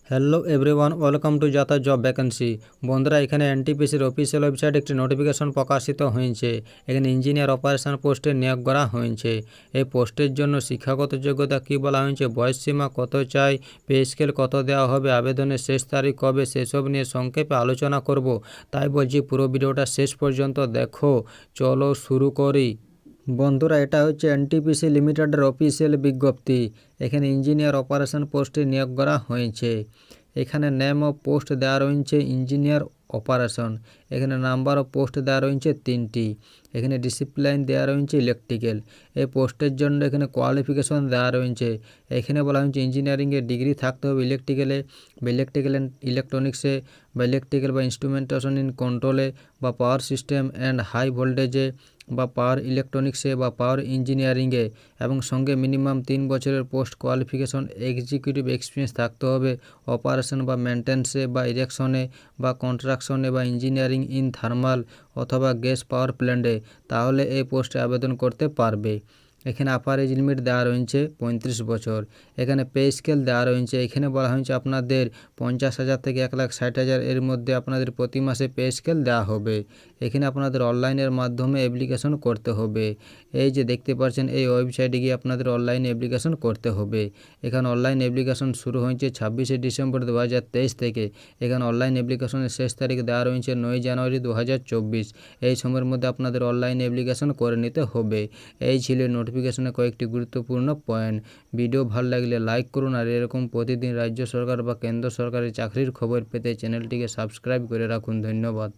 Hello everyone, welcome to যাতা job vacancy. বন্ধুরা, এখানে এনটিপিসির অফিসিয়াল ওয়েবসাইট একটি নোটিফিকেশন প্রকাশিত হয়েছে। এখানে ইঞ্জিনিয়ার অপারেশন পোস্টে নিয়োগ করা হয়েছে। এই পোস্টের জন্য শিক্ষাগত যোগ্যতা কী বলা হয়েছে, বয়সসীমা কত চাই, পে স্কেল কত দেওয়া হবে, আবেদনের শেষ তারিখ কবে, সেসব নিয়ে সংক্ষেপে আলোচনা করব। তাই বলছি পুরো ভিডিওটা শেষ পর্যন্ত দেখো। চলো শুরু করি। বন্ধুরা, এটা হচ্ছে এনটিপিসি লিমিটেডের অফিসিয়াল বিজ্ঞপ্তি। এখানে ইঞ্জিনিয়ার অপারেশন পোস্টে নিয়োগ করা হয়েছে। এখানে নেম অফ পোস্ট দেওয়া রয়েছে ইঞ্জিনিয়ার অপারেশন। এখানে নাম্বার অফ পোস্ট দেওয়া রয়েছে 3টি। এখানে ডিসিপ্লিন দেওয়া রয়েছে ইলেকট্রিক্যাল। এই পোস্টের জন্য এখানে কোয়ালিফিকেশন দেওয়া রয়েছে। এখানে বলা হয়েছে ইঞ্জিনিয়ারিংয়ে ডিগ্রি থাকতে হবে ইলেকট্রিক্যালে বা ইলেকট্রিক্যাল অ্যান্ড ইলেকট্রনিক্সে বা ইলেকট্রিক্যাল বা ইনস্ট্রুমেন্টেশন ইন কন্ট্রোলে বা পাওয়ার সিস্টেম অ্যান্ড হাই ভোল্টেজে বা পাওয়ার ইলেকট্রনিক্সে বা পাওয়ার ইঞ্জিনিয়ারিংয়ে, এবং সঙ্গে মিনিমাম 3 বছরের পোস্ট কোয়ালিফিকেশন এক্সিকিউটিভ এক্সপিরিয়েন্স থাকতে হবে অপারেশন বা মেনটেন্সে বা ইরেকশনে বা কনস্ট্রাকশনে বা ইঞ্জিনিয়ারিং ইন থার্মাল অথবা গ্যাস পাওয়ার প্ল্যান্টে, তাহলে এই পোস্টে আবেদন করতে পারবে। এখানে আপার এজ লিমিট দেওয়া রয়েছে 35 বছর। এখানে পে স্কেল দেওয়া রয়েছে। এখানে বলা হয়েছে আপনাদের 50,000 থেকে 1,60,000 এর মধ্যে আপনাদের প্রতি মাসে পে স্কেল দেওয়া হবে। এখানে আপনাদের অনলাইনের মাধ্যমে অ্যাপ্লিকেশন করতে হবে। এই যে দেখতে পাচ্ছেন, এই ওয়েবসাইটে গিয়ে আপনাদের অনলাইনে অ্যাপ্লিকেশন করতে হবে। এখানে অনলাইন অ্যাপ্লিকেশন শুরু হয়েছে 26শে ডিসেম্বর 2023 থেকে। এখানে অনলাইন অ্যাপ্লিকেশনের শেষ তারিখ দেওয়া রয়েছে 9 জানুয়ারি 2024। এই সময়ের মধ্যে আপনাদের অনলাইন অ্যাপ্লিকেশন করে নিতে হবে। এই ছিল নোটিফিকেশনে কয়েকটি গুরুত্বপূর্ণ পয়েন্ট। ভিডিও ভালো লাগলে লাইক করুন, আর এরকম প্রতিদিন রাজ্য সরকার বা কেন্দ্র সরকারের চাকরির খবর পেতে চ্যানেলটিকে সাবস্ক্রাইব করে রাখুন। ধন্যবাদ।